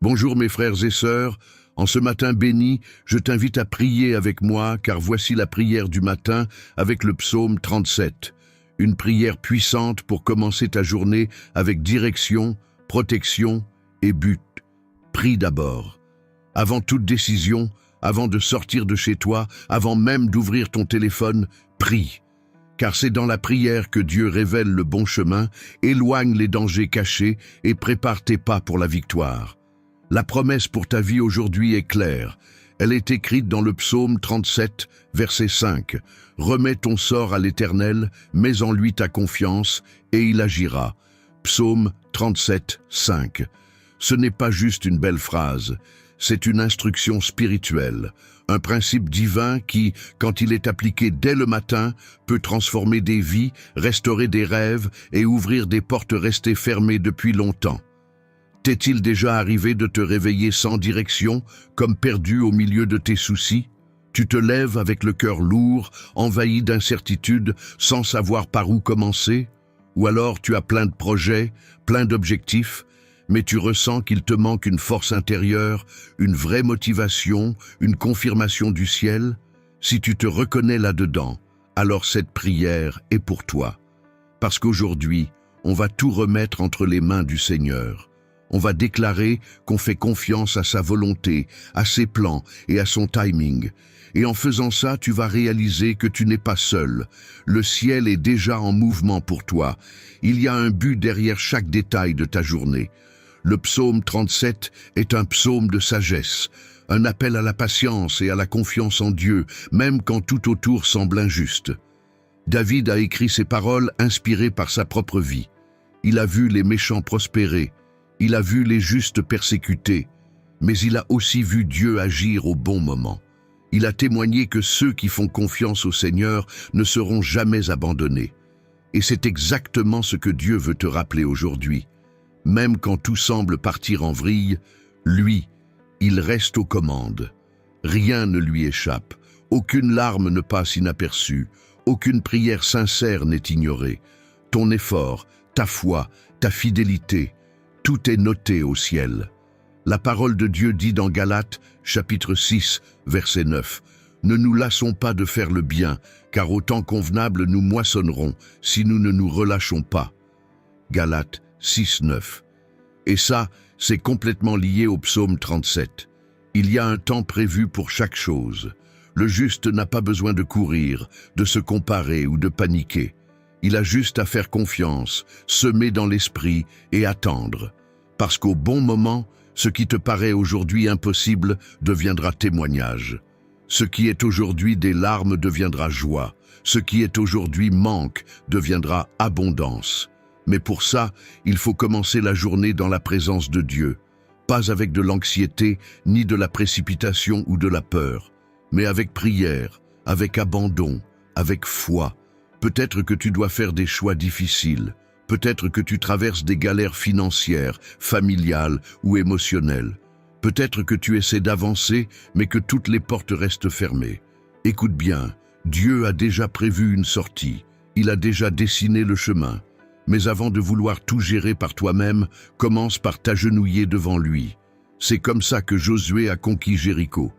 Bonjour mes frères et sœurs, en ce matin béni, je t'invite à prier avec moi, car voici la prière du matin avec le psaume 37. Une prière puissante pour commencer ta journée avec direction, protection et but. Prie d'abord. Avant toute décision, avant de sortir de chez toi, avant même d'ouvrir ton téléphone, prie. Car c'est dans la prière que Dieu révèle le bon chemin, éloigne les dangers cachés et prépare tes pas pour la victoire. La promesse pour ta vie aujourd'hui est claire. Elle est écrite dans le psaume 37, verset 5. « Remets ton sort à l'Éternel, mets en lui ta confiance, et il agira. » Psaume 37, 5. Ce n'est pas juste une belle phrase, c'est une instruction spirituelle, un principe divin qui, quand il est appliqué dès le matin, peut transformer des vies, restaurer des rêves et ouvrir des portes restées fermées depuis longtemps. T'est-il déjà arrivé de te réveiller sans direction, comme perdu au milieu de tes soucis? Tu te lèves avec le cœur lourd, envahi d'incertitudes, sans savoir par où commencer? Ou alors tu as plein de projets, plein d'objectifs, mais tu ressens qu'il te manque une force intérieure, une vraie motivation, une confirmation du ciel? Si tu te reconnais là-dedans, alors cette prière est pour toi. Parce qu'aujourd'hui, on va tout remettre entre les mains du Seigneur. On va déclarer qu'on fait confiance à sa volonté, à ses plans et à son timing. Et en faisant ça, tu vas réaliser que tu n'es pas seul. Le ciel est déjà en mouvement pour toi. Il y a un but derrière chaque détail de ta journée. Le psaume 37 est un psaume de sagesse, un appel à la patience et à la confiance en Dieu, même quand tout autour semble injuste. David a écrit ces paroles inspirées par sa propre vie. Il a vu les méchants prospérer. Il a vu les justes persécutés, mais il a aussi vu Dieu agir au bon moment. Il a témoigné que ceux qui font confiance au Seigneur ne seront jamais abandonnés. Et c'est exactement ce que Dieu veut te rappeler aujourd'hui. Même quand tout semble partir en vrille, lui, il reste aux commandes. Rien ne lui échappe, aucune larme ne passe inaperçue, aucune prière sincère n'est ignorée. Ton effort, ta foi, ta fidélité, tout est noté au ciel. La parole de Dieu dit dans Galates, chapitre 6, verset 9, « Ne nous lassons pas de faire le bien, car au temps convenable nous moissonnerons, si nous ne nous relâchons pas. » Galates 6, 9. Et ça, c'est complètement lié au psaume 37. Il y a un temps prévu pour chaque chose. Le juste n'a pas besoin de courir, de se comparer ou de paniquer. Il a juste à faire confiance, semer dans l'esprit et attendre. Parce qu'au bon moment, ce qui te paraît aujourd'hui impossible deviendra témoignage. Ce qui est aujourd'hui des larmes deviendra joie. Ce qui est aujourd'hui manque deviendra abondance. Mais pour ça, il faut commencer la journée dans la présence de Dieu. Pas avec de l'anxiété, ni de la précipitation ou de la peur, mais avec prière, avec abandon, avec foi. Peut-être que tu dois faire des choix difficiles. Peut-être que tu traverses des galères financières, familiales ou émotionnelles. Peut-être que tu essaies d'avancer, mais que toutes les portes restent fermées. Écoute bien, Dieu a déjà prévu une sortie. Il a déjà dessiné le chemin. Mais avant de vouloir tout gérer par toi-même, commence par t'agenouiller devant lui. C'est comme ça que Josué a conquis Jéricho.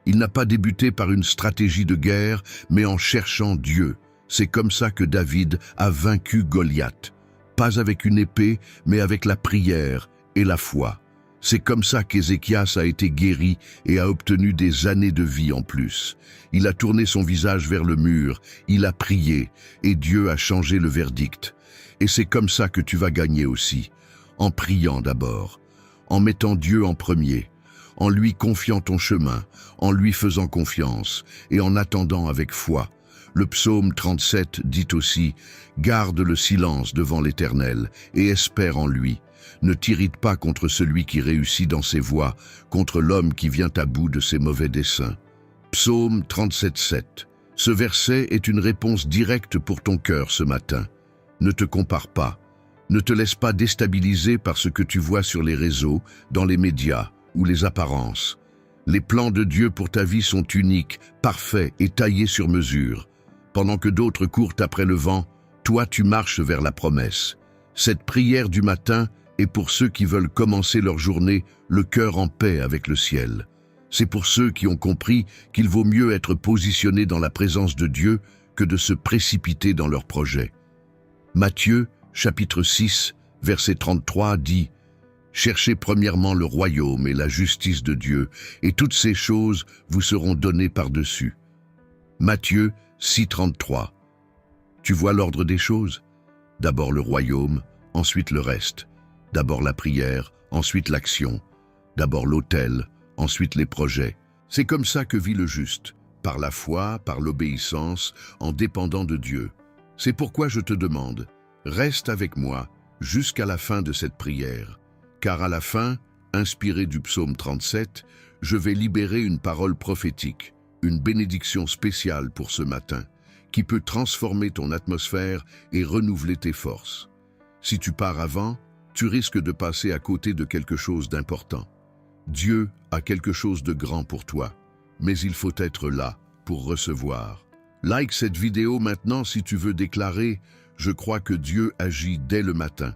Il n'a pas débuté par une stratégie de guerre, mais en cherchant Dieu. C'est comme ça que David a vaincu Goliath. Pas avec une épée, mais avec la prière et la foi. C'est comme ça qu'Ézéchias a été guéri et a obtenu des années de vie en plus. Il a tourné son visage vers le mur, il a prié, et Dieu a changé le verdict. Et c'est comme ça que tu vas gagner aussi, en priant d'abord, en mettant Dieu en premier, en lui confiant ton chemin, en lui faisant confiance et en attendant avec foi. Le psaume 37 dit aussi « Garde le silence devant l'Éternel et espère en lui. Ne t'irrite pas contre celui qui réussit dans ses voies, contre l'homme qui vient à bout de ses mauvais desseins. » Psaume 37, 7. Ce verset est une réponse directe pour ton cœur ce matin. Ne te compare pas. Ne te laisse pas déstabiliser par ce que tu vois sur les réseaux, dans les médias ou les apparences. Les plans de Dieu pour ta vie sont uniques, parfaits et taillés sur mesure. Pendant que d'autres courent après le vent, toi tu marches vers la promesse. Cette prière du matin et pour ceux qui veulent commencer leur journée le cœur en paix avec le ciel. C'est pour ceux qui ont compris qu'il vaut mieux être positionné dans la présence de Dieu que de se précipiter dans leurs projets. Matthieu, chapitre 6, verset 33 dit « Cherchez premièrement le royaume et la justice de Dieu, et toutes ces choses vous seront données par-dessus. » Matthieu 6, 33. Tu vois l'ordre des choses? D'abord le royaume, ensuite le reste. D'abord la prière, ensuite l'action. D'abord l'autel, ensuite les projets. C'est comme ça que vit le juste, par la foi, par l'obéissance, en dépendant de Dieu. C'est pourquoi je te demande, reste avec moi jusqu'à la fin de cette prière, car à la fin, inspiré du psaume 37, je vais libérer une parole prophétique, une bénédiction spéciale pour ce matin, qui peut transformer ton atmosphère et renouveler tes forces. Si tu pars avant, tu risques de passer à côté de quelque chose d'important. Dieu a quelque chose de grand pour toi, mais il faut être là pour recevoir. Like cette vidéo maintenant si tu veux déclarer « Je crois que Dieu agit dès le matin ».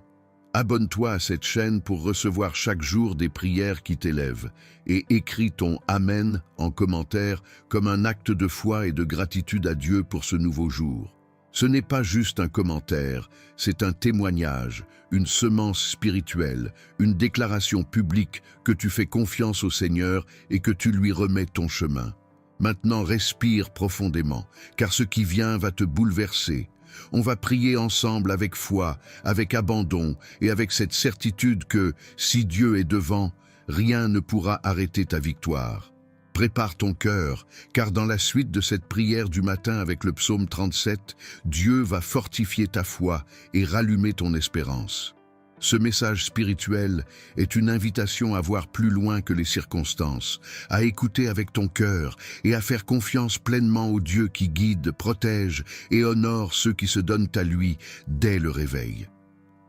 Abonne-toi à cette chaîne pour recevoir chaque jour des prières qui t'élèvent et écris ton « Amen » en commentaire comme un acte de foi et de gratitude à Dieu pour ce nouveau jour. Ce n'est pas juste un commentaire, c'est un témoignage, une semence spirituelle, une déclaration publique que tu fais confiance au Seigneur et que tu lui remets ton chemin. Maintenant, respire profondément, car ce qui vient va te bouleverser. On va prier ensemble avec foi, avec abandon et avec cette certitude que, si Dieu est devant, rien ne pourra arrêter ta victoire. Prépare ton cœur, car dans la suite de cette prière du matin avec le psaume 37, Dieu va fortifier ta foi et rallumer ton espérance. Ce message spirituel est une invitation à voir plus loin que les circonstances, à écouter avec ton cœur et à faire confiance pleinement au Dieu qui guide, protège et honore ceux qui se donnent à lui dès le réveil.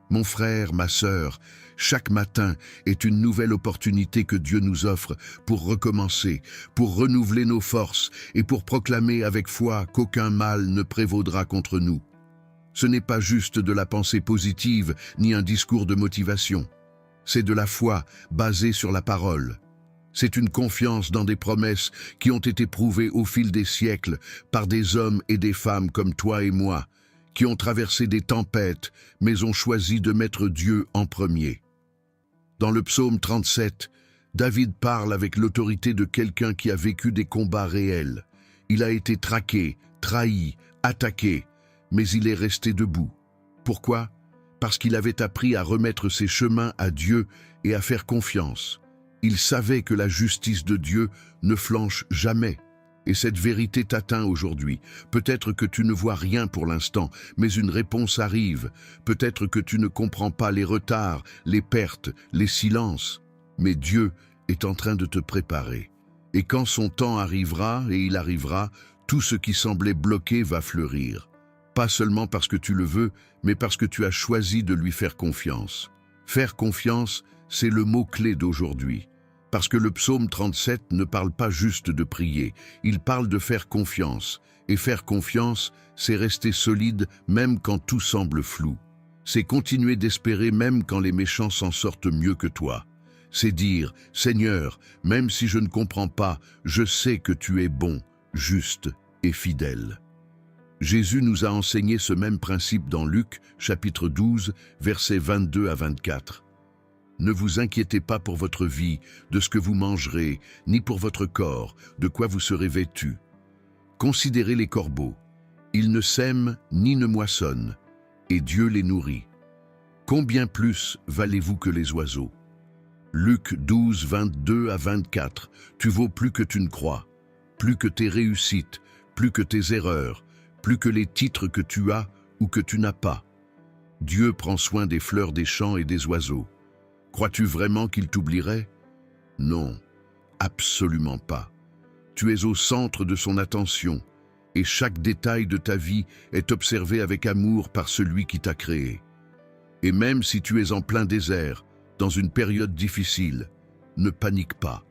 Mon frère, ma sœur, chaque matin est une nouvelle opportunité que Dieu nous offre pour recommencer, pour renouveler nos forces et pour proclamer avec foi qu'aucun mal ne prévaudra contre nous. Ce n'est pas juste de la pensée positive ni un discours de motivation. C'est de la foi basée sur la parole. C'est une confiance dans des promesses qui ont été prouvées au fil des siècles par des hommes et des femmes comme toi et moi, qui ont traversé des tempêtes, mais ont choisi de mettre Dieu en premier. Dans le psaume 37, David parle avec l'autorité de quelqu'un qui a vécu des combats réels. Il a été traqué, trahi, attaqué, mais il est resté debout. Pourquoi? Parce qu'il avait appris à remettre ses chemins à Dieu et à faire confiance. Il savait que la justice de Dieu ne flanche jamais. Et cette vérité t'atteint aujourd'hui. Peut-être que tu ne vois rien pour l'instant, mais une réponse arrive. Peut-être que tu ne comprends pas les retards, les pertes, les silences. Mais Dieu est en train de te préparer. Et quand son temps arrivera, et il arrivera, tout ce qui semblait bloqué va fleurir. Pas seulement parce que tu le veux, mais parce que tu as choisi de lui faire confiance. Faire confiance, c'est le mot-clé d'aujourd'hui. Parce que le psaume 37 ne parle pas juste de prier, il parle de faire confiance. Et faire confiance, c'est rester solide même quand tout semble flou. C'est continuer d'espérer même quand les méchants s'en sortent mieux que toi. C'est dire, Seigneur, même si je ne comprends pas, je sais que tu es bon, juste et fidèle. Jésus nous a enseigné ce même principe dans Luc, chapitre 12, versets 22 à 24. Ne vous inquiétez pas pour votre vie, de ce que vous mangerez, ni pour votre corps, de quoi vous serez vêtus. Considérez les corbeaux. Ils ne sèment ni ne moissonnent, et Dieu les nourrit. Combien plus valez-vous que les oiseaux? Luc 12, 22 à 24. Tu vaux plus que tu ne crois, plus que tes réussites, plus que tes erreurs, plus que les titres que tu as ou que tu n'as pas. Dieu prend soin des fleurs des champs et des oiseaux. Crois-tu vraiment qu'il t'oublierait? Non, absolument pas. Tu es au centre de son attention, et chaque détail de ta vie est observé avec amour par celui qui t'a créé. Et même si tu es en plein désert, dans une période difficile, ne panique pas.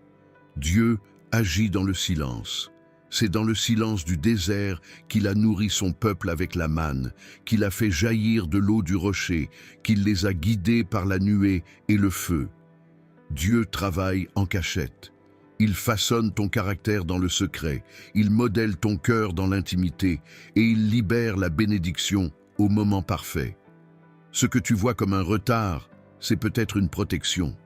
Dieu agit dans le silence. C'est dans le silence du désert qu'il a nourri son peuple avec la manne, qu'il a fait jaillir de l'eau du rocher, qu'il les a guidés par la nuée et le feu. Dieu travaille en cachette. Il façonne ton caractère dans le secret, il modèle ton cœur dans l'intimité et il libère la bénédiction au moment parfait. Ce que tu vois comme un retard, c'est peut-être une protection,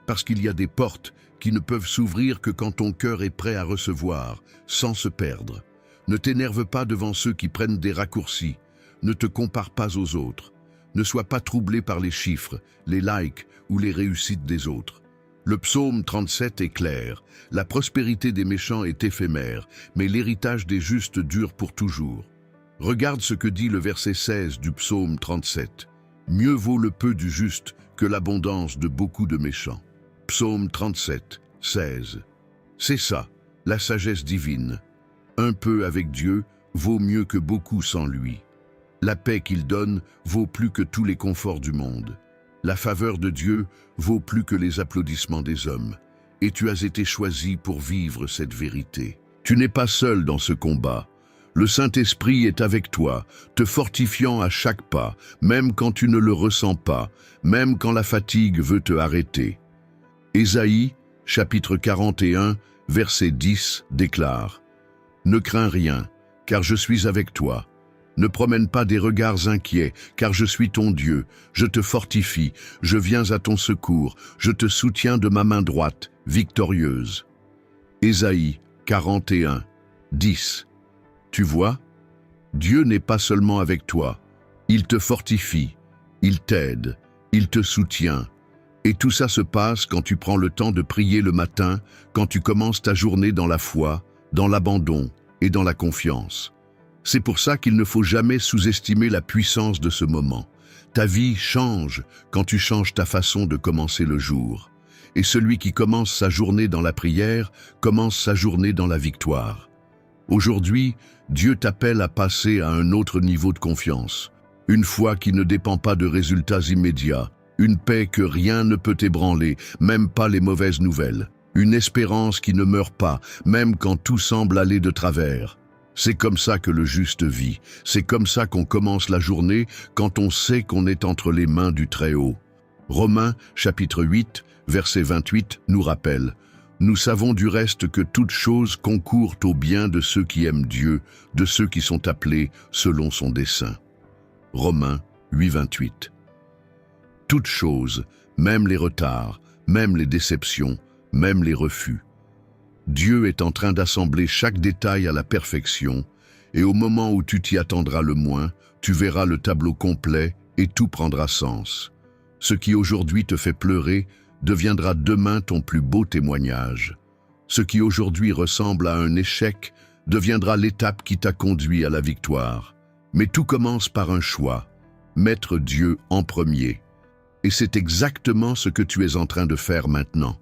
parce qu'il y a des portes qui ne peuvent s'ouvrir que quand ton cœur est prêt à recevoir, sans se perdre. Ne t'énerve pas devant ceux qui prennent des raccourcis, ne te compare pas aux autres, ne sois pas troublé par les chiffres, les likes ou les réussites des autres. Le psaume 37 est clair, la prospérité des méchants est éphémère, mais l'héritage des justes dure pour toujours. Regarde ce que dit le verset 16 du psaume 37. Mieux vaut le peu du juste que l'abondance de beaucoup de méchants. Psaume 37, 16. C'est ça, la sagesse divine. Un peu avec Dieu vaut mieux que beaucoup sans lui. La paix qu'il donne vaut plus que tous les conforts du monde. La faveur de Dieu vaut plus que les applaudissements des hommes. Et tu as été choisi pour vivre cette vérité. Tu n'es pas seul dans ce combat. Le Saint-Esprit est avec toi, te fortifiant à chaque pas, même quand tu ne le ressens pas, même quand la fatigue veut te arrêter. Ésaïe, chapitre 41, verset 10, déclare « Ne crains rien, car je suis avec toi. Ne promène pas des regards inquiets, car je suis ton Dieu. Je te fortifie, je viens à ton secours, je te soutiens de ma main droite, victorieuse. » Ésaïe 41, 10. Tu vois, Dieu n'est pas seulement avec toi, il te fortifie, il t'aide, il te soutient. Et tout ça se passe quand tu prends le temps de prier le matin, quand tu commences ta journée dans la foi, dans l'abandon et dans la confiance. C'est pour ça qu'il ne faut jamais sous-estimer la puissance de ce moment. Ta vie change quand tu changes ta façon de commencer le jour. Et celui qui commence sa journée dans la prière commence sa journée dans la victoire. Aujourd'hui, Dieu t'appelle à passer à un autre niveau de confiance. Une foi qui ne dépend pas de résultats immédiats. Une paix que rien ne peut ébranler, même pas les mauvaises nouvelles. Une espérance qui ne meurt pas, même quand tout semble aller de travers. C'est comme ça que le juste vit. C'est comme ça qu'on commence la journée quand on sait qu'on est entre les mains du Très-Haut. Romains, chapitre 8, verset 28, nous rappelle « Nous savons du reste que toutes choses concourent au bien de ceux qui aiment Dieu, de ceux qui sont appelés selon son dessein. » Romains 8, 28. Toutes choses, même les retards, même les déceptions, même les refus. Dieu est en train d'assembler chaque détail à la perfection, et au moment où tu t'y attendras le moins, tu verras le tableau complet et tout prendra sens. Ce qui aujourd'hui te fait pleurer deviendra demain ton plus beau témoignage. Ce qui aujourd'hui ressemble à un échec deviendra l'étape qui t'a conduit à la victoire. Mais tout commence par un choix, mettre Dieu en premier. Et c'est exactement ce que tu es en train de faire maintenant.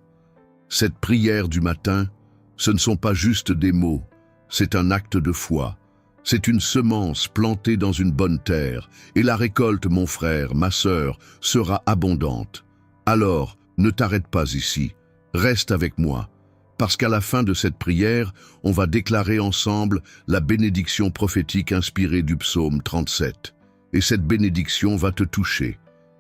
Cette prière du matin, ce ne sont pas juste des mots, c'est un acte de foi. C'est une semence plantée dans une bonne terre, et la récolte, mon frère, ma sœur, sera abondante. Alors, ne t'arrête pas ici, reste avec moi, parce qu'à la fin de cette prière, on va déclarer ensemble la bénédiction prophétique inspirée du psaume 37. Et cette bénédiction va te toucher.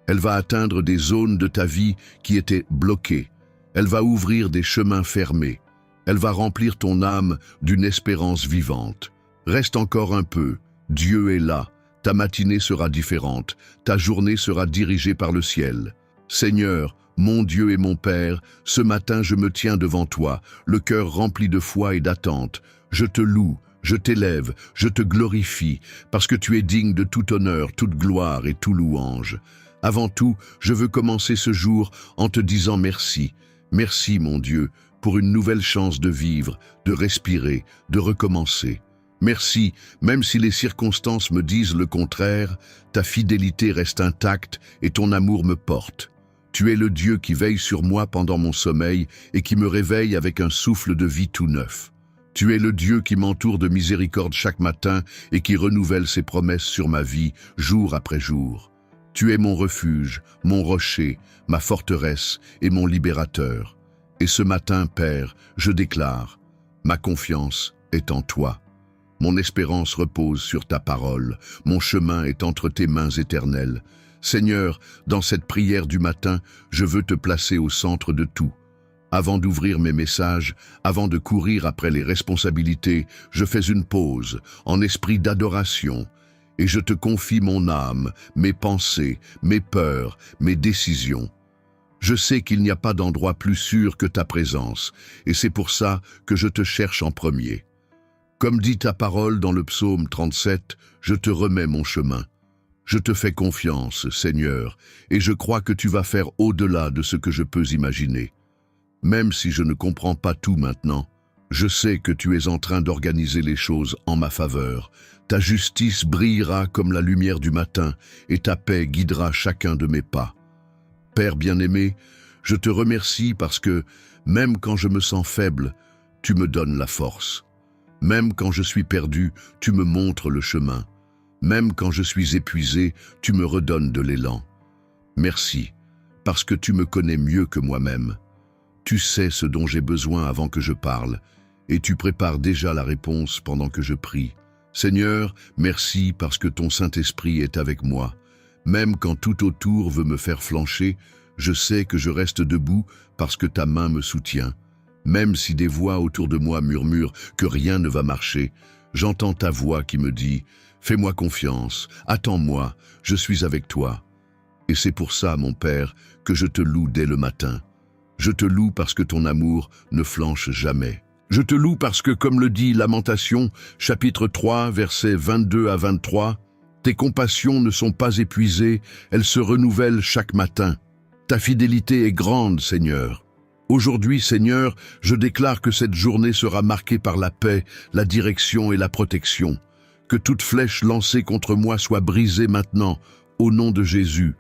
Elle va atteindre des zones de ta vie qui étaient bloquées. Elle va ouvrir des chemins fermés. Elle va remplir ton âme d'une espérance vivante. Reste encore un peu, Dieu est là. Ta matinée sera différente, ta journée sera dirigée par le ciel. Seigneur, mon Dieu et mon Père, ce matin je me tiens devant toi, le cœur rempli de foi et d'attente. Je te loue, je t'élève, je te glorifie, parce que tu es digne de tout honneur, toute gloire et tout louange. Avant tout, je veux commencer ce jour en te disant merci. Merci, mon Dieu, pour une nouvelle chance de vivre, de respirer, de recommencer. Merci, même si les circonstances me disent le contraire, ta fidélité reste intacte et ton amour me porte. Tu es le Dieu qui veille sur moi pendant mon sommeil et qui me réveille avec un souffle de vie tout neuf. Tu es le Dieu qui m'entoure de miséricorde chaque matin et qui renouvelle ses promesses sur ma vie, jour après jour. Tu es mon refuge, mon rocher, ma forteresse et mon libérateur. Et ce matin, Père, je déclare, ma confiance est en toi. Mon espérance repose sur ta parole. Mon chemin est entre tes mains éternelles. Seigneur, dans cette prière du matin, je veux te placer au centre de tout. Avant d'ouvrir mes messages, avant de courir après les responsabilités, je fais une pause, en esprit d'adoration, et je te confie mon âme, mes pensées, mes peurs, mes décisions. Je sais qu'il n'y a pas d'endroit plus sûr que ta présence, et c'est pour ça que je te cherche en premier. Comme dit ta parole dans le psaume 37, je te remets mon chemin. Je te fais confiance, Seigneur, et je crois que tu vas faire au-delà de ce que je peux imaginer. Même si je ne comprends pas tout maintenant, je sais que tu es en train d'organiser les choses en ma faveur. Ta justice brillera comme la lumière du matin, et ta paix guidera chacun de mes pas. Père bien-aimé, je te remercie parce que, même quand je me sens faible, tu me donnes la force. Même quand je suis perdu, tu me montres le chemin. Même quand je suis épuisé, tu me redonnes de l'élan. Merci, parce que tu me connais mieux que moi-même. Tu sais ce dont j'ai besoin avant que je parle, et tu prépares déjà la réponse pendant que je prie. Seigneur, merci parce que ton Saint-Esprit est avec moi. Même quand tout autour veut me faire flancher, je sais que je reste debout parce que ta main me soutient. Même si des voix autour de moi murmurent que rien ne va marcher, j'entends ta voix qui me dit « Fais-moi confiance, attends-moi, je suis avec toi ». Et c'est pour ça, mon Père, que je te loue dès le matin. Je te loue parce que ton amour ne flanche jamais. Je te loue parce que, comme le dit Lamentation, chapitre 3, versets 22 à 23, « Tes compassions ne sont pas épuisées, elles se renouvellent chaque matin. Ta fidélité est grande, Seigneur. » Aujourd'hui, Seigneur, je déclare que cette journée sera marquée par la paix, la direction et la protection. Que toute flèche lancée contre moi soit brisée maintenant, au nom de Jésus.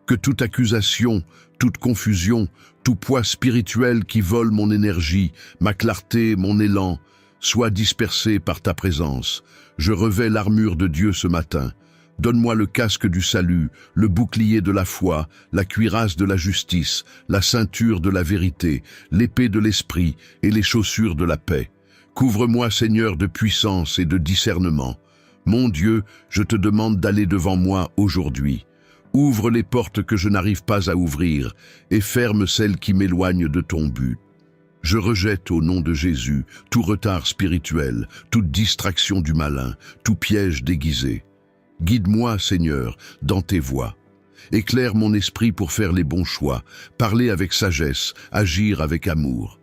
Que toute accusation, toute confusion, tout poids spirituel qui vole mon énergie, ma clarté, mon élan, soit dispersé par ta présence. Je revêts l'armure de Dieu ce matin. Donne-moi le casque du salut, le bouclier de la foi, la cuirasse de la justice, la ceinture de la vérité, l'épée de l'esprit et les chaussures de la paix. Couvre-moi, Seigneur, de puissance et de discernement. Mon Dieu, je te demande d'aller devant moi aujourd'hui. Ouvre les portes que je n'arrive pas à ouvrir et ferme celles qui m'éloignent de ton but. Je rejette au nom de Jésus tout retard spirituel, toute distraction du malin, tout piège déguisé. Guide-moi, Seigneur, dans tes voies. Éclaire mon esprit pour faire les bons choix, parler avec sagesse, agir avec amour.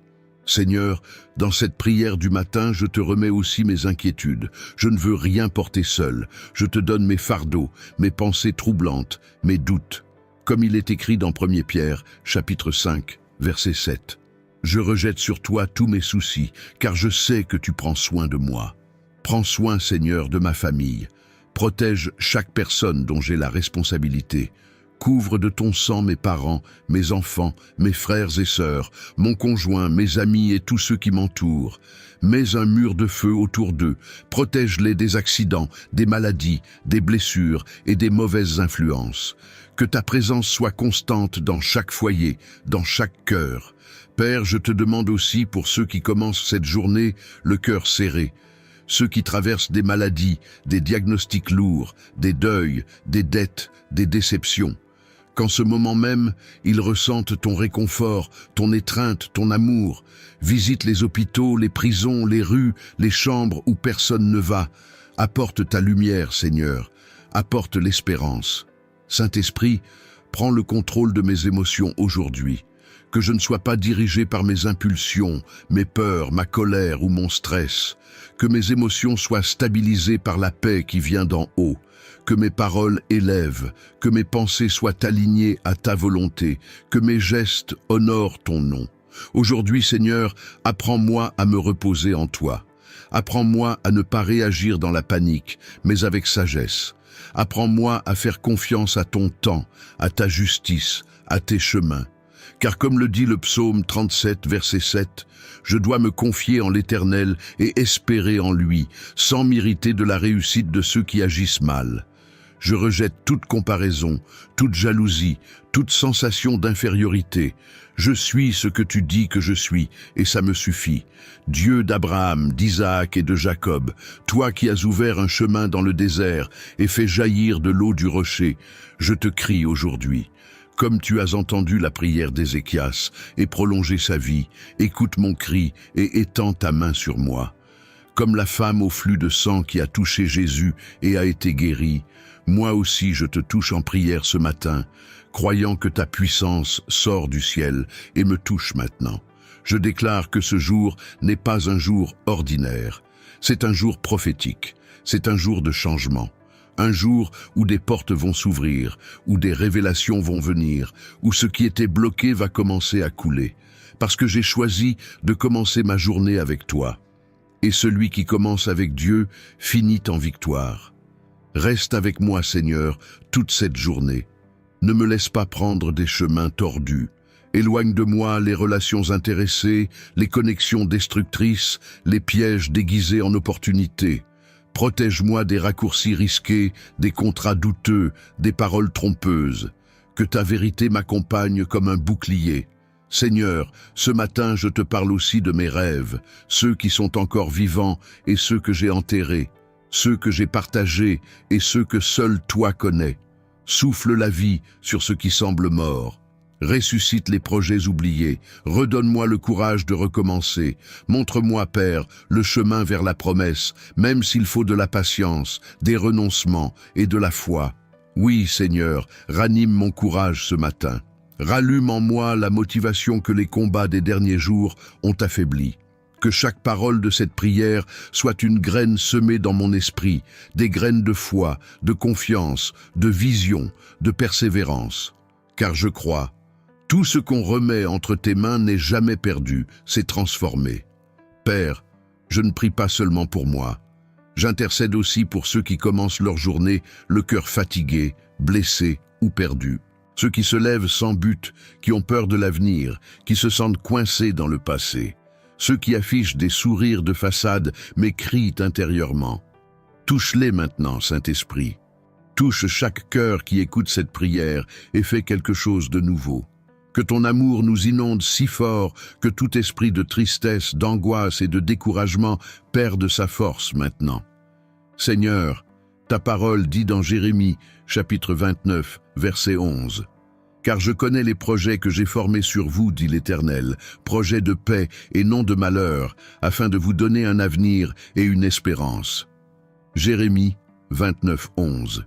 Seigneur, dans cette prière du matin, je te remets aussi mes inquiétudes. Je ne veux rien porter seul. Je te donne mes fardeaux, mes pensées troublantes, mes doutes. Comme il est écrit dans 1 Pierre, chapitre 5, verset 7. Je rejette sur toi tous mes soucis, car je sais que tu prends soin de moi. Prends soin, Seigneur, de ma famille. Protège chaque personne dont j'ai la responsabilité. Couvre de ton sang mes parents, mes enfants, mes frères et sœurs, mon conjoint, mes amis et tous ceux qui m'entourent. Mets un mur de feu autour d'eux. Protège-les des accidents, des maladies, des blessures et des mauvaises influences. Que ta présence soit constante dans chaque foyer, dans chaque cœur. Père, je te demande aussi pour ceux qui commencent cette journée le cœur serré. Ceux qui traversent des maladies, des diagnostics lourds, des deuils, des dettes, des déceptions. Qu'en ce moment même, ils ressentent ton réconfort, ton étreinte, ton amour. Visite les hôpitaux, les prisons, les rues, les chambres où personne ne va. Apporte ta lumière, Seigneur. Apporte l'espérance. Saint-Esprit, prends le contrôle de mes émotions aujourd'hui. Que je ne sois pas dirigé par mes impulsions, mes peurs, ma colère ou mon stress. Que mes émotions soient stabilisées par la paix qui vient d'en haut. Que mes paroles élèvent, que mes pensées soient alignées à ta volonté, que mes gestes honorent ton nom. Aujourd'hui, Seigneur, apprends-moi à me reposer en toi. Apprends-moi à ne pas réagir dans la panique, mais avec sagesse. Apprends-moi à faire confiance à ton temps, à ta justice, à tes chemins. Car comme le dit le psaume 37, verset 7, « Je dois me confier en l'Éternel et espérer en lui, sans m'irriter de la réussite de ceux qui agissent mal. » Je rejette toute comparaison, toute jalousie, toute sensation d'infériorité. Je suis ce que tu dis que je suis, et ça me suffit. Dieu d'Abraham, d'Isaac et de Jacob, toi qui as ouvert un chemin dans le désert et fait jaillir de l'eau du rocher, je te crie aujourd'hui. Comme tu as entendu la prière d'Ézéchias et prolongé sa vie, écoute mon cri et étends ta main sur moi. Comme la femme au flux de sang qui a touché Jésus et a été guérie, moi aussi je te touche en prière ce matin, croyant que ta puissance sort du ciel et me touche maintenant. Je déclare que ce jour n'est pas un jour ordinaire, c'est un jour prophétique, c'est un jour de changement. Un jour où des portes vont s'ouvrir, où des révélations vont venir, où ce qui était bloqué va commencer à couler, parce que j'ai choisi de commencer ma journée avec toi. Et celui qui commence avec Dieu finit en victoire. Reste avec moi, Seigneur, toute cette journée. Ne me laisse pas prendre des chemins tordus. Éloigne de moi les relations intéressées, les connexions destructrices, les pièges déguisés en opportunités. Protège-moi des raccourcis risqués, des contrats douteux, des paroles trompeuses. Que ta vérité m'accompagne comme un bouclier. Seigneur, ce matin je te parle aussi de mes rêves, ceux qui sont encore vivants et ceux que j'ai enterrés, ceux que j'ai partagés et ceux que seul toi connais. Souffle la vie sur ce qui semble mort. Ressuscite les projets oubliés, redonne-moi le courage de recommencer. Montre-moi, Père, le chemin vers la promesse, même s'il faut de la patience, des renoncements et de la foi. Oui, Seigneur, ranime mon courage ce matin. Rallume en moi la motivation que les combats des derniers jours ont affaiblie. Que chaque parole de cette prière soit une graine semée dans mon esprit, des graines de foi, de confiance, de vision, de persévérance. Car je crois, tout ce qu'on remet entre tes mains n'est jamais perdu, c'est transformé. Père, je ne prie pas seulement pour moi. J'intercède aussi pour ceux qui commencent leur journée le cœur fatigué, blessé ou perdu. Ceux qui se lèvent sans but, qui ont peur de l'avenir, qui se sentent coincés dans le passé. Ceux qui affichent des sourires de façade mais crient intérieurement. Touche-les maintenant, Saint-Esprit. Touche chaque cœur qui écoute cette prière et fait quelque chose de nouveau. Que ton amour nous inonde si fort que tout esprit de tristesse, d'angoisse et de découragement perde sa force maintenant. Seigneur, ta parole dit dans Jérémie, chapitre 29, verset 11. « Car je connais les projets que j'ai formés sur vous, dit l'Éternel, projets de paix et non de malheur, afin de vous donner un avenir et une espérance. » Jérémie 29, 11.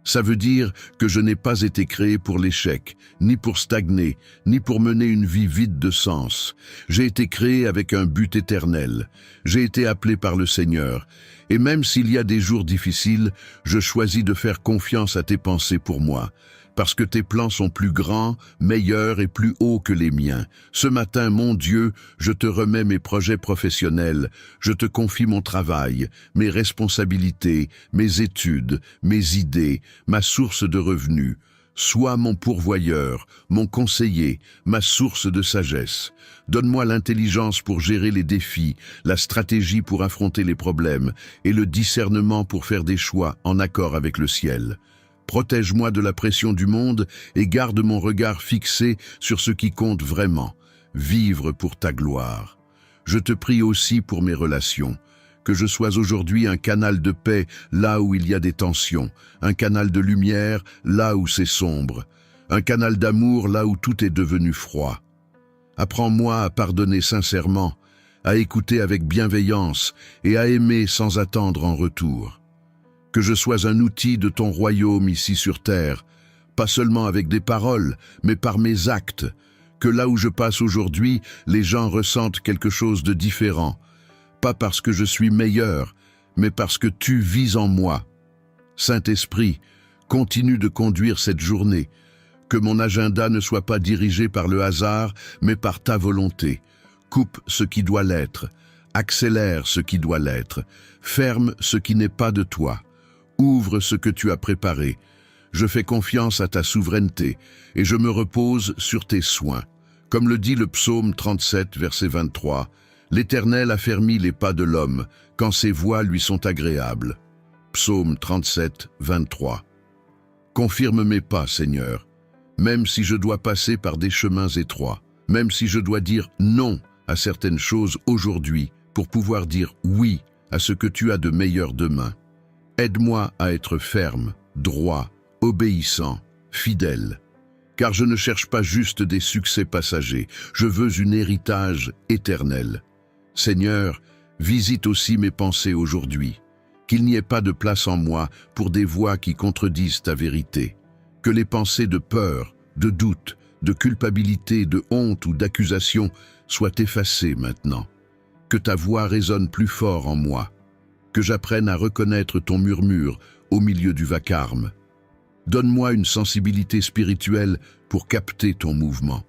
Ça veut dire que je n'ai pas été créé pour l'échec, ni pour stagner, ni pour mener une vie vide de sens. J'ai été créé avec un but éternel. J'ai été appelé par le Seigneur. Et même s'il y a des jours difficiles, je choisis de faire confiance à tes pensées pour moi. Parce que tes plans sont plus grands, meilleurs et plus hauts que les miens. Ce matin, mon Dieu, je te remets mes projets professionnels, je te confie mon travail, mes responsabilités, mes études, mes idées, ma source de revenus. Sois mon pourvoyeur, mon conseiller, ma source de sagesse. Donne-moi l'intelligence pour gérer les défis, la stratégie pour affronter les problèmes et le discernement pour faire des choix en accord avec le ciel. Protège-moi de la pression du monde et garde mon regard fixé sur ce qui compte vraiment, vivre pour ta gloire. Je te prie aussi pour mes relations, que je sois aujourd'hui un canal de paix là où il y a des tensions, un canal de lumière là où c'est sombre, un canal d'amour là où tout est devenu froid. Apprends-moi à pardonner sincèrement, à écouter avec bienveillance et à aimer sans attendre en retour. Que je sois un outil de ton royaume ici sur terre, pas seulement avec des paroles, mais par mes actes. Que là où je passe aujourd'hui, les gens ressentent quelque chose de différent. Pas parce que je suis meilleur, mais parce que tu vis en moi. Saint-Esprit, continue de conduire cette journée. Que mon agenda ne soit pas dirigé par le hasard, mais par ta volonté. Coupe ce qui doit l'être, accélère ce qui doit l'être, ferme ce qui n'est pas de toi. Ouvre ce que tu as préparé. Je fais confiance à ta souveraineté et je me repose sur tes soins. Comme le dit le psaume 37, verset 23, « L'Éternel affermit les pas de l'homme quand ses voies lui sont agréables. » Psaume 37, 23. Confirme mes pas, Seigneur, même si je dois passer par des chemins étroits, même si je dois dire non à certaines choses aujourd'hui pour pouvoir dire oui à ce que tu as de meilleur demain. Aide-moi à être ferme, droit, obéissant, fidèle. Car je ne cherche pas juste des succès passagers, je veux un héritage éternel. Seigneur, visite aussi mes pensées aujourd'hui, qu'il n'y ait pas de place en moi pour des voix qui contredisent ta vérité, que les pensées de peur, de doute, de culpabilité, de honte ou d'accusation soient effacées maintenant, que ta voix résonne plus fort en moi, que j'apprenne à reconnaître ton murmure au milieu du vacarme. Donne-moi une sensibilité spirituelle pour capter ton mouvement.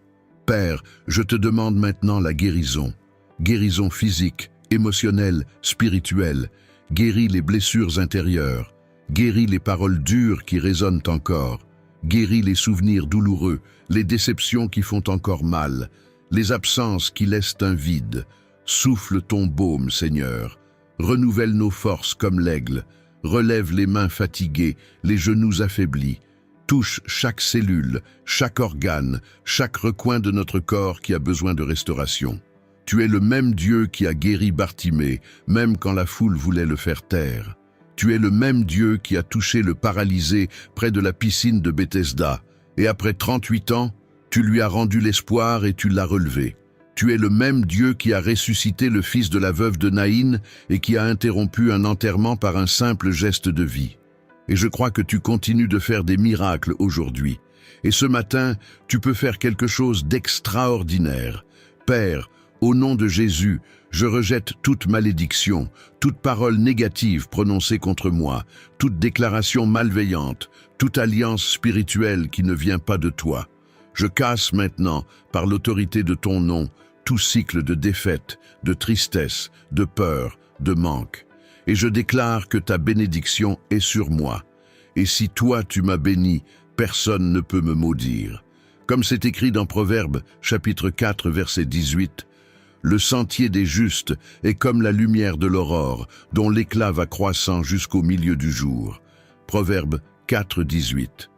Père, je te demande maintenant la guérison. Guérison physique, émotionnelle, spirituelle. Guéris les blessures intérieures. Guéris les paroles dures qui résonnent encore. Guéris les souvenirs douloureux, les déceptions qui font encore mal, les absences qui laissent un vide. Souffle ton baume, Seigneur. Renouvelle nos forces comme l'aigle. Relève les mains fatiguées, les genoux affaiblis. Touche chaque cellule, chaque organe, chaque recoin de notre corps qui a besoin de restauration. Tu es le même Dieu qui a guéri Bartimée, même quand la foule voulait le faire taire. Tu es le même Dieu qui a touché le paralysé près de la piscine de Bethesda. Et après 38 ans, tu lui as rendu l'espoir et tu l'as relevé. Tu es le même Dieu qui a ressuscité le fils de la veuve de Naïn et qui a interrompu un enterrement par un simple geste de vie. Et je crois que tu continues de faire des miracles aujourd'hui. Et ce matin, tu peux faire quelque chose d'extraordinaire. Père, au nom de Jésus, je rejette toute malédiction, toute parole négative prononcée contre moi, toute déclaration malveillante, toute alliance spirituelle qui ne vient pas de toi. Je casse maintenant, par l'autorité de ton nom, tout cycle de défaite, de tristesse, de peur, de manque. Et je déclare que ta bénédiction est sur moi. Et si toi tu m'as béni, personne ne peut me maudire. Comme c'est écrit dans Proverbes, chapitre 4, verset 18, « Le sentier des justes est comme la lumière de l'aurore, dont l'éclat va croissant jusqu'au milieu du jour. » Proverbes 4, 18.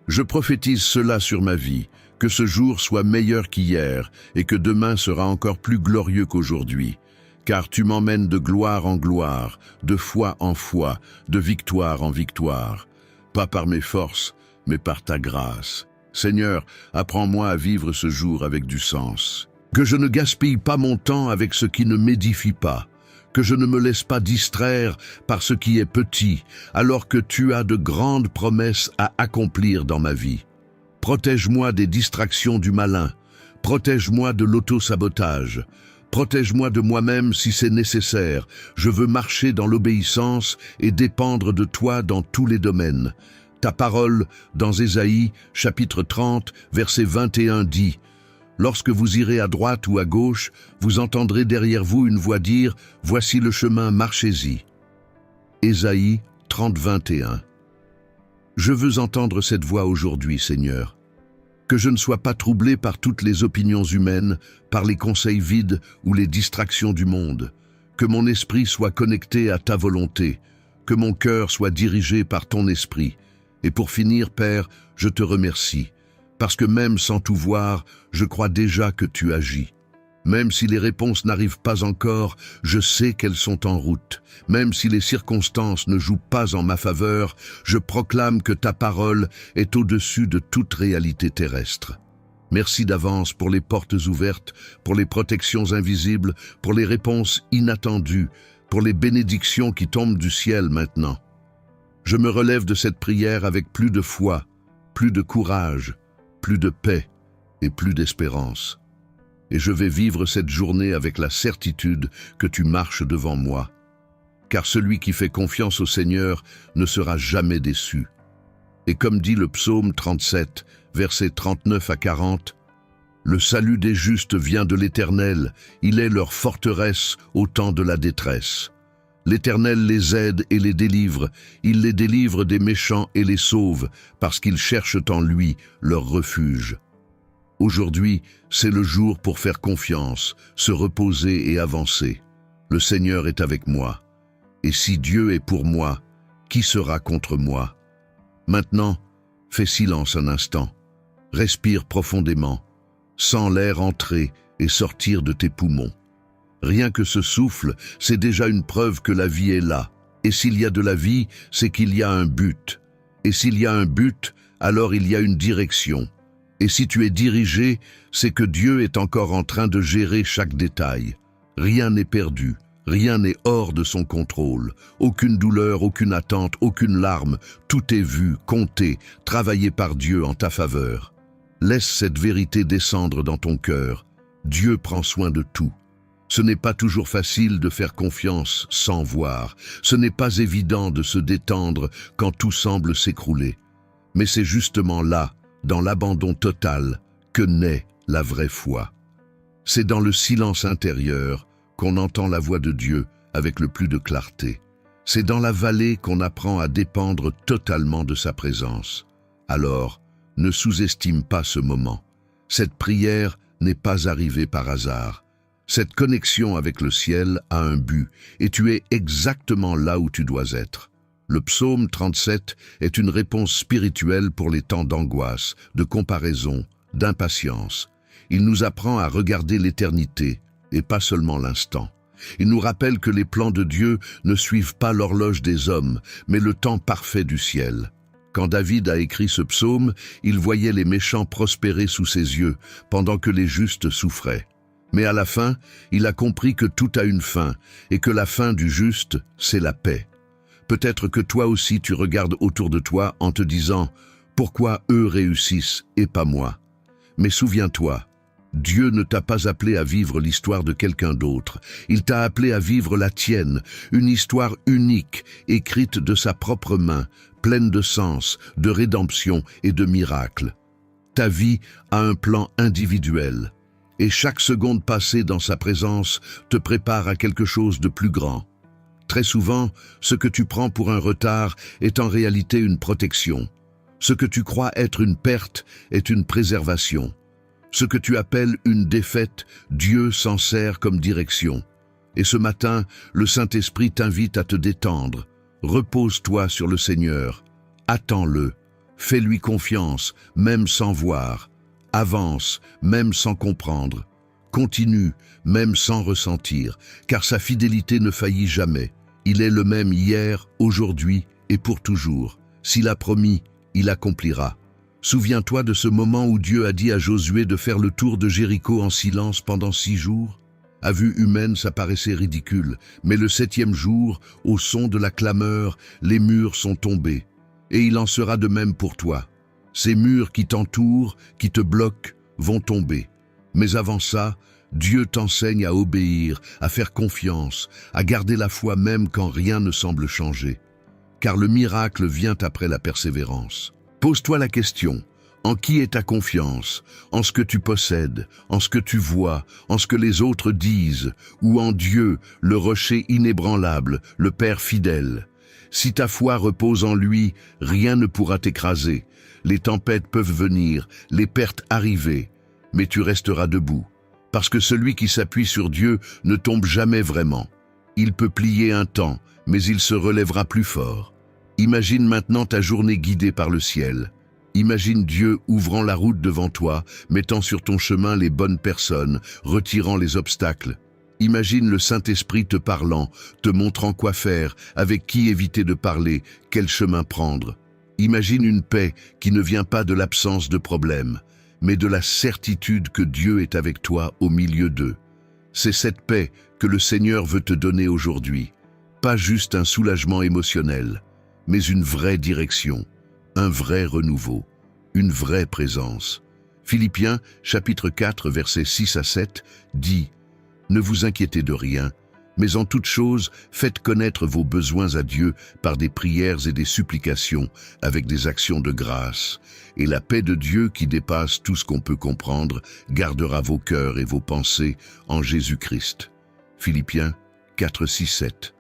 Je prophétise cela sur ma vie, que ce jour soit meilleur qu'hier et que demain sera encore plus glorieux qu'aujourd'hui. Car tu m'emmènes de gloire en gloire, de foi en foi, de victoire en victoire. Pas par mes forces, mais par ta grâce. Seigneur, apprends-moi à vivre ce jour avec du sens. Que je ne gaspille pas mon temps avec ce qui ne m'édifie pas. Que je ne me laisse pas distraire par ce qui est petit, alors que tu as de grandes promesses à accomplir dans ma vie. Protège-moi des distractions du malin. Protège-moi de l'auto-sabotage. Protège-moi de moi-même si c'est nécessaire. Je veux marcher dans l'obéissance et dépendre de toi dans tous les domaines. Ta parole, dans Ésaïe, chapitre 30, verset 21, dit « Lorsque vous irez à droite ou à gauche, vous entendrez derrière vous une voix dire « Voici le chemin, marchez-y ». Ésaïe 30, 21. Je veux entendre cette voix aujourd'hui, Seigneur. Que je ne sois pas troublé par toutes les opinions humaines, par les conseils vides ou les distractions du monde. Que mon esprit soit connecté à ta volonté. Que mon cœur soit dirigé par ton esprit. Et pour finir, Père, je te remercie. Parce que même sans tout voir, je crois déjà que tu agis. Même si les réponses n'arrivent pas encore, je sais qu'elles sont en route. Même si les circonstances ne jouent pas en ma faveur, je proclame que ta parole est au-dessus de toute réalité terrestre. Merci d'avance pour les portes ouvertes, pour les protections invisibles, pour les réponses inattendues, pour les bénédictions qui tombent du ciel maintenant. Je me relève de cette prière avec plus de foi, plus de courage, plus de paix et plus d'espérance. Et je vais vivre cette journée avec la certitude que tu marches devant moi. Car celui qui fait confiance au Seigneur ne sera jamais déçu. Et comme dit le psaume 37, versets 39 à 40, « Le salut des justes vient de l'Éternel, il est leur forteresse au temps de la détresse. L'Éternel les aide et les délivre, il les délivre des méchants et les sauve, parce qu'ils cherchent en lui leur refuge. » Aujourd'hui, c'est le jour pour faire confiance, se reposer et avancer. Le Seigneur est avec moi. Et si Dieu est pour moi, qui sera contre moi? Maintenant, Fais silence un instant. Respire profondément. Sens l'air entrer et sortir de tes poumons. Rien que ce souffle, c'est déjà une preuve que la vie est là. Et s'il y a de la vie, c'est qu'il y a un but. Et s'il y a un but, alors il y a une direction. Et si tu es dirigé, c'est que Dieu est encore en train de gérer chaque détail. Rien n'est perdu, rien n'est hors de son contrôle. Aucune douleur, aucune attente, aucune larme, tout est vu, compté, travaillé par Dieu en ta faveur. Laisse cette vérité descendre dans ton cœur. Dieu prend soin de tout. Ce n'est pas toujours facile de faire confiance sans voir. Ce n'est pas évident de se détendre quand tout semble s'écrouler. Mais c'est justement là, dans l'abandon total, que naît la vraie foi. C'est dans le silence intérieur qu'on entend la voix de Dieu avec le plus de clarté. C'est dans la vallée qu'on apprend à dépendre totalement de sa présence. Alors, ne sous-estime pas ce moment. Cette prière n'est pas arrivée par hasard. Cette connexion avec le ciel a un but, et tu es exactement là où tu dois être. Le psaume 37 est une réponse spirituelle pour les temps d'angoisse, de comparaison, d'impatience. Il nous apprend à regarder l'éternité, et pas seulement l'instant. Il nous rappelle que les plans de Dieu ne suivent pas l'horloge des hommes, mais le temps parfait du ciel. Quand David a écrit ce psaume, il voyait les méchants prospérer sous ses yeux, pendant que les justes souffraient. Mais à la fin, il a compris que tout a une fin, et que la fin du juste, c'est la paix. Peut-être que toi aussi tu regardes autour de toi en te disant « Pourquoi eux réussissent et pas moi ?» Mais souviens-toi, Dieu ne t'a pas appelé à vivre l'histoire de quelqu'un d'autre. Il t'a appelé à vivre la tienne, une histoire unique, écrite de sa propre main, pleine de sens, de rédemption et de miracles. Ta vie a un plan individuel. Et chaque seconde passée dans sa présence te prépare à quelque chose de plus grand. Très souvent, ce que tu prends pour un retard est en réalité une protection. Ce que tu crois être une perte est une préservation. Ce que tu appelles une défaite, Dieu s'en sert comme direction. Et ce matin, le Saint-Esprit t'invite à te détendre. Repose-toi sur le Seigneur. Attends-le. Fais-lui confiance, même sans voir. Avance, même sans comprendre. Continue, même sans ressentir, car sa fidélité ne faillit jamais. Il est le même hier, aujourd'hui et pour toujours. S'il a promis, il accomplira. Souviens-toi de ce moment où Dieu a dit à Josué de faire le tour de Jéricho en silence pendant 6 jours. À vue humaine, ça paraissait ridicule, mais le 7e jour, au son de la clameur, les murs sont tombés. Et il en sera de même pour toi. Ces murs qui t'entourent, qui te bloquent, vont tomber. Mais avant ça, Dieu t'enseigne à obéir, à faire confiance, à garder la foi même quand rien ne semble changer. Car le miracle vient après la persévérance. Pose-toi la question, en qui est ta confiance? En ce que tu possèdes, en ce que tu vois, en ce que les autres disent, ou en Dieu, le rocher inébranlable, le Père fidèle? Si ta foi repose en lui, rien ne pourra t'écraser. Les tempêtes peuvent venir, les pertes arriver, mais tu resteras debout. Parce que celui qui s'appuie sur Dieu ne tombe jamais vraiment. Il peut plier un temps, mais il se relèvera plus fort. Imagine maintenant ta journée guidée par le ciel. Imagine Dieu ouvrant la route devant toi, mettant sur ton chemin les bonnes personnes, retirant les obstacles. Imagine le Saint-Esprit te parlant, te montrant quoi faire, avec qui éviter de parler, quel chemin prendre. Imagine une paix qui ne vient pas de l'absence de problèmes, mais de la certitude que Dieu est avec toi au milieu d'eux. C'est cette paix que le Seigneur veut te donner aujourd'hui. Pas juste un soulagement émotionnel, mais une vraie direction, un vrai renouveau, une vraie présence. Philippiens, chapitre 4, versets 6 à 7, dit « Ne vous inquiétez de rien, mais en toute chose, faites connaître vos besoins à Dieu par des prières et des supplications, avec des actions de grâce. Et la paix de Dieu qui dépasse tout ce qu'on peut comprendre, gardera vos cœurs et vos pensées en Jésus-Christ. » Philippiens 4, 6, 7.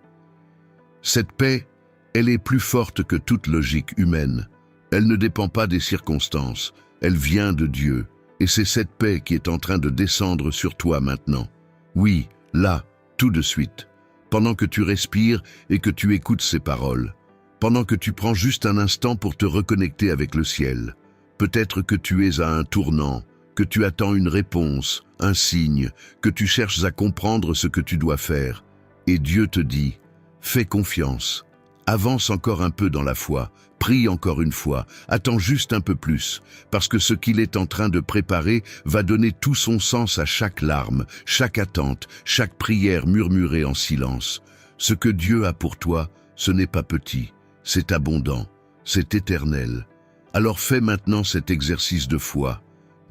Cette paix, elle est plus forte que toute logique humaine. Elle ne dépend pas des circonstances, elle vient de Dieu. Et c'est cette paix qui est en train de descendre sur toi maintenant. Oui, là, tout de suite, pendant que tu respires et que tu écoutes ces paroles. pendant que tu prends juste un instant pour te reconnecter avec le ciel. Peut-être que tu es à un tournant, que tu attends une réponse, un signe, que tu cherches à comprendre ce que tu dois faire. Et Dieu te dit, fais confiance. Avance encore un peu dans la foi, prie encore une fois, attends juste un peu plus, parce que ce qu'il est en train de préparer va donner tout son sens à chaque larme, chaque attente, chaque prière murmurée en silence. Ce que Dieu a pour toi, ce n'est pas petit, c'est abondant, c'est éternel. Alors fais maintenant cet exercice de foi.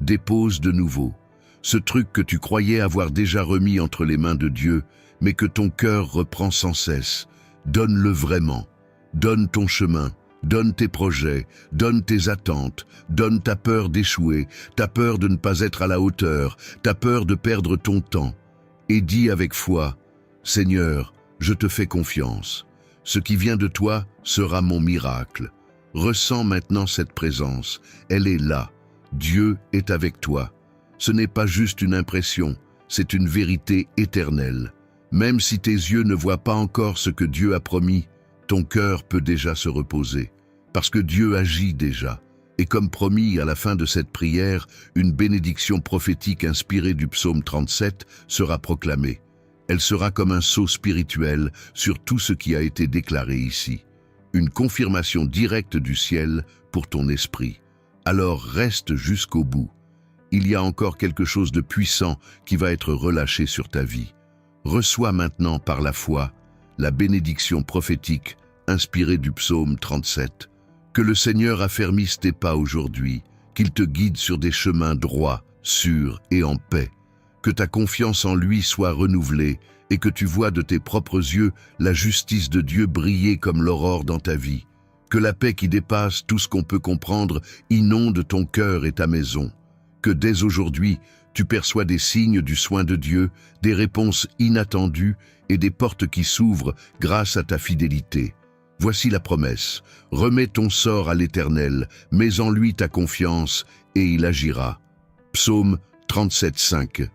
Dépose de nouveau. Ce truc que tu croyais avoir déjà remis entre les mains de Dieu, mais que ton cœur reprend sans cesse. Donne-le vraiment. Donne ton chemin, donne tes projets, donne tes attentes, donne ta peur d'échouer, ta peur de ne pas être à la hauteur, ta peur de perdre ton temps. Et dis avec foi, Seigneur, je te fais confiance. Ce qui vient de toi sera mon miracle. Ressens maintenant cette présence, elle est là. Dieu est avec toi. Ce n'est pas juste une impression, c'est une vérité éternelle. Même si tes yeux ne voient pas encore ce que Dieu a promis, ton cœur peut déjà se reposer, parce que Dieu agit déjà. Et comme promis à la fin de cette prière, une bénédiction prophétique inspirée du psaume 37 sera proclamée. Elle sera comme un sceau spirituel sur tout ce qui a été déclaré ici. Une confirmation directe du ciel pour ton esprit. Alors reste jusqu'au bout. Il y a encore quelque chose de puissant qui va être relâché sur ta vie. Reçois maintenant par la foi la bénédiction prophétique inspirée du psaume 37. Que le Seigneur affermisse tes pas aujourd'hui, qu'il te guide sur des chemins droits, sûrs et en paix. Que ta confiance en lui soit renouvelée et que tu vois de tes propres yeux la justice de Dieu briller comme l'aurore dans ta vie. Que la paix qui dépasse tout ce qu'on peut comprendre inonde ton cœur et ta maison. Que dès aujourd'hui, tu perçois des signes du soin de Dieu, des réponses inattendues et des portes qui s'ouvrent grâce à ta fidélité. Voici la promesse. Remets ton sort à l'Éternel, mets en lui ta confiance et il agira. Psaume 37,5.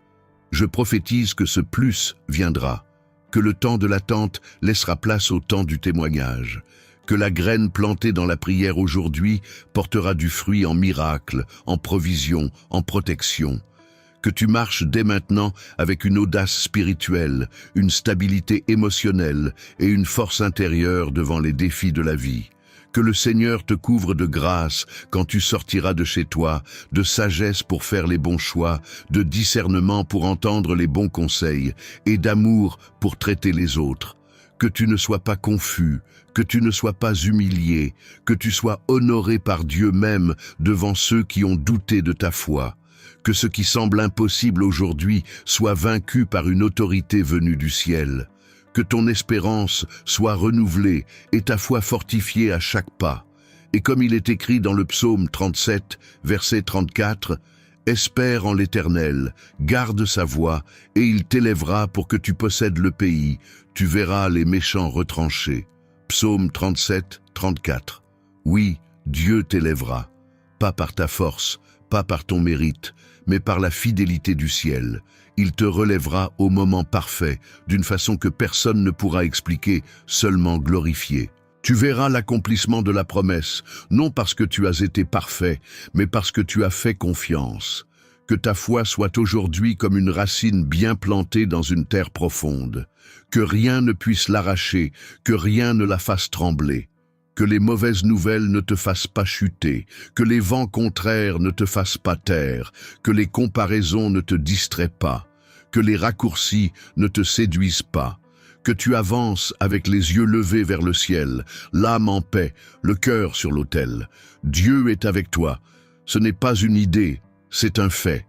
Je prophétise que ce plus viendra, que le temps de l'attente laissera place au temps du témoignage, que la graine plantée dans la prière aujourd'hui portera du fruit en miracle, en provision, en protection. Que tu marches dès maintenant avec une audace spirituelle, une stabilité émotionnelle et une force intérieure devant les défis de la vie. Que le Seigneur te couvre de grâce quand tu sortiras de chez toi, de sagesse pour faire les bons choix, de discernement pour entendre les bons conseils et d'amour pour traiter les autres. Que tu ne sois pas confus, que tu ne sois pas humilié, que tu sois honoré par Dieu même devant ceux qui ont douté de ta foi. Que ce qui semble impossible aujourd'hui soit vaincu par une autorité venue du ciel. Que ton espérance soit renouvelée et ta foi fortifiée à chaque pas. Et comme il est écrit dans le psaume 37, verset 34, « Espère en l'Éternel, garde sa voie, et il t'élèvera pour que tu possèdes le pays. Tu verras les méchants retranchés. » Psaume 37, 34. Oui, Dieu t'élèvera, pas par ta force, pas par ton mérite, mais par la fidélité du ciel. Il te relèvera au moment parfait, d'une façon que personne ne pourra expliquer, seulement glorifier. Tu verras l'accomplissement de la promesse, non parce que tu as été parfait, mais parce que tu as fait confiance. Que ta foi soit aujourd'hui comme une racine bien plantée dans une terre profonde. Que rien ne puisse l'arracher, que rien ne la fasse trembler. Que les mauvaises nouvelles ne te fassent pas chuter, que les vents contraires ne te fassent pas taire, que les comparaisons ne te distraient pas, que les raccourcis ne te séduisent pas, que tu avances avec les yeux levés vers le ciel, l'âme en paix, le cœur sur l'autel. Dieu est avec toi. Ce n'est pas une idée, c'est un fait.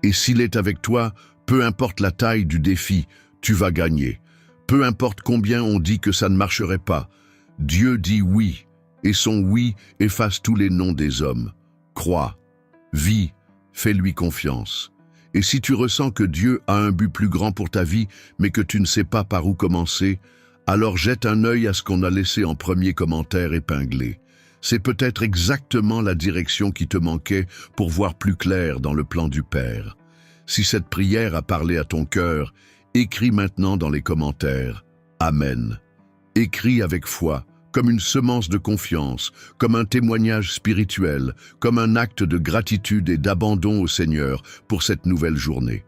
Et s'il est avec toi, peu importe la taille du défi, tu vas gagner. Peu importe combien on dit que ça ne marcherait pas, Dieu dit oui, et son oui efface tous les noms des hommes. Crois, vis, fais-lui confiance. Et si tu ressens que Dieu a un but plus grand pour ta vie, mais que tu ne sais pas par où commencer, alors jette un œil à ce qu'on a laissé en premier commentaire épinglé. C'est peut-être exactement la direction qui te manquait pour voir plus clair dans le plan du Père. Si cette prière a parlé à ton cœur, écris maintenant dans les commentaires. Amen. Écris avec foi, comme une semence de confiance, comme un témoignage spirituel, comme un acte de gratitude et d'abandon au Seigneur pour cette nouvelle journée.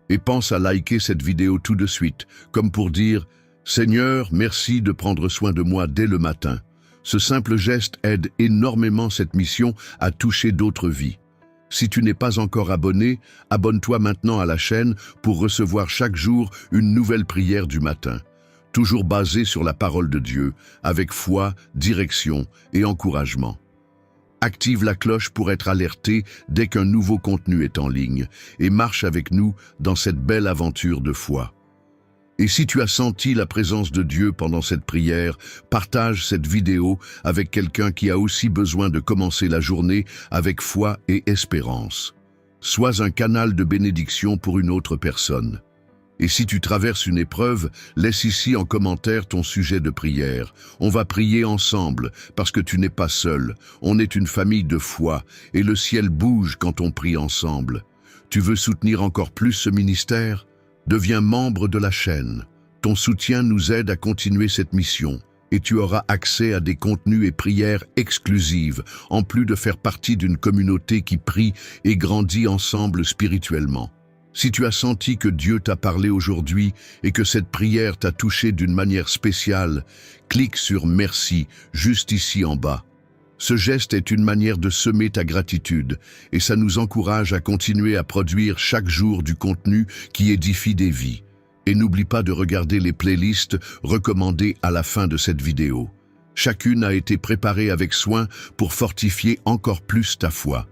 Et pense à liker cette vidéo tout de suite, comme pour dire « Seigneur, merci de prendre soin de moi dès le matin ». Ce simple geste aide énormément cette mission à toucher d'autres vies. Si tu n'es pas encore abonné, abonne-toi maintenant à la chaîne pour recevoir chaque jour une nouvelle prière du matin, toujours basée sur la parole de Dieu, avec foi, direction et encouragement. Active la cloche pour être alerté dès qu'un nouveau contenu est en ligne et marche avec nous dans cette belle aventure de foi. Et si tu as senti la présence de Dieu pendant cette prière, partage cette vidéo avec quelqu'un qui a aussi besoin de commencer la journée avec foi et espérance. Sois un canal de bénédiction pour une autre personne. Et si tu traverses une épreuve, laisse ici en commentaire ton sujet de prière. On va prier ensemble, parce que tu n'es pas seul. On est une famille de foi, et le ciel bouge quand on prie ensemble. Tu veux soutenir encore plus ce ministère ? Deviens membre de la chaîne. Ton soutien nous aide à continuer cette mission et tu auras accès à des contenus et prières exclusives, en plus de faire partie d'une communauté qui prie et grandit ensemble spirituellement. Si tu as senti que Dieu t'a parlé aujourd'hui et que cette prière t'a touché d'une manière spéciale, clique sur « Merci » juste ici en bas. Ce geste est une manière de semer ta gratitude et ça nous encourage à continuer à produire chaque jour du contenu qui édifie des vies. Et n'oublie pas de regarder les playlists recommandées à la fin de cette vidéo. Chacune a été préparée avec soin pour fortifier encore plus ta foi.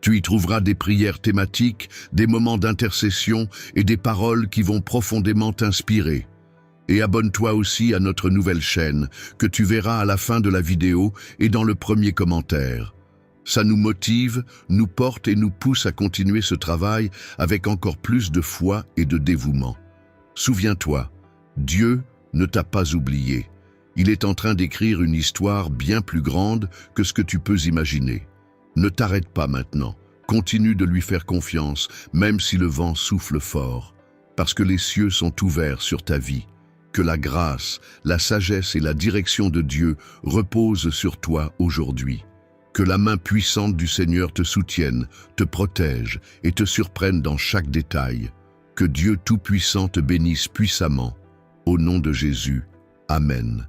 Tu y trouveras des prières thématiques, des moments d'intercession et des paroles qui vont profondément t'inspirer. Et abonne-toi aussi à notre nouvelle chaîne, que tu verras à la fin de la vidéo et dans le premier commentaire. Ça nous motive, nous porte et nous pousse à continuer ce travail avec encore plus de foi et de dévouement. Souviens-toi, Dieu ne t'a pas oublié. Il est en train d'écrire une histoire bien plus grande que ce que tu peux imaginer. Ne t'arrête pas maintenant, continue de lui faire confiance, même si le vent souffle fort, parce que les cieux sont ouverts sur ta vie. Que la grâce, la sagesse et la direction de Dieu reposent sur toi aujourd'hui. Que la main puissante du Seigneur te soutienne, te protège et te surprenne dans chaque détail. Que Dieu Tout-Puissant te bénisse puissamment. Au nom de Jésus. Amen.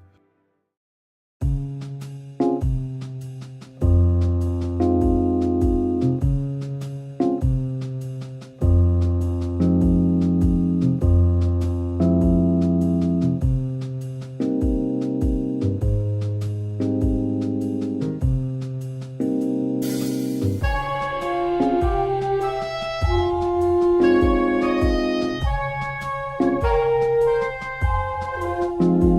Thank you.